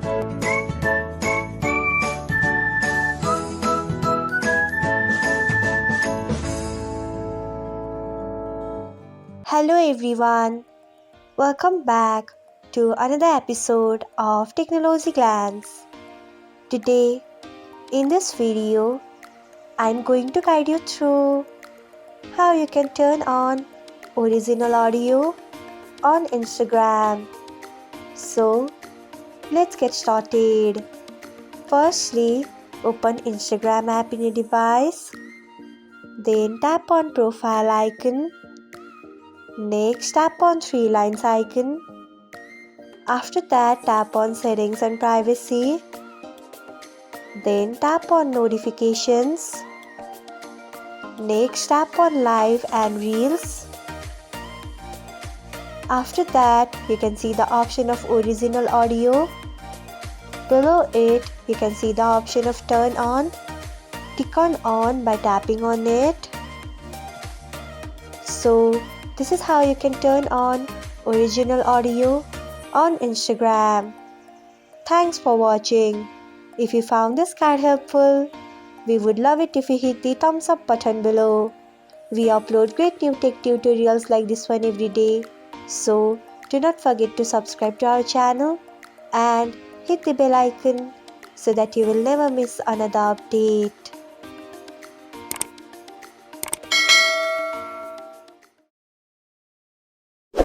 Hello everyone, welcome back to another episode of Technologyglance. Today, in this video, I'm going to guide you through how you can turn on original audio on Instagram. So, let's get started. Firstly, open Instagram app in your device. Then tap on profile icon. Next, tap on three lines icon. After that, tap on settings and privacy. Then tap on notifications. Next, tap on live and reels. After that, you can see the option of original audio. Below it, you can see the option of turn on. Click on by tapping on it. So, this is how you can turn on original audio on Instagram. Thanks for watching. If you found this guide helpful, we would love it if you hit the thumbs up button below. We upload great new tech tutorials like this one every day. So, do not forget to subscribe to our channel and hit the bell icon so that you will never miss another update.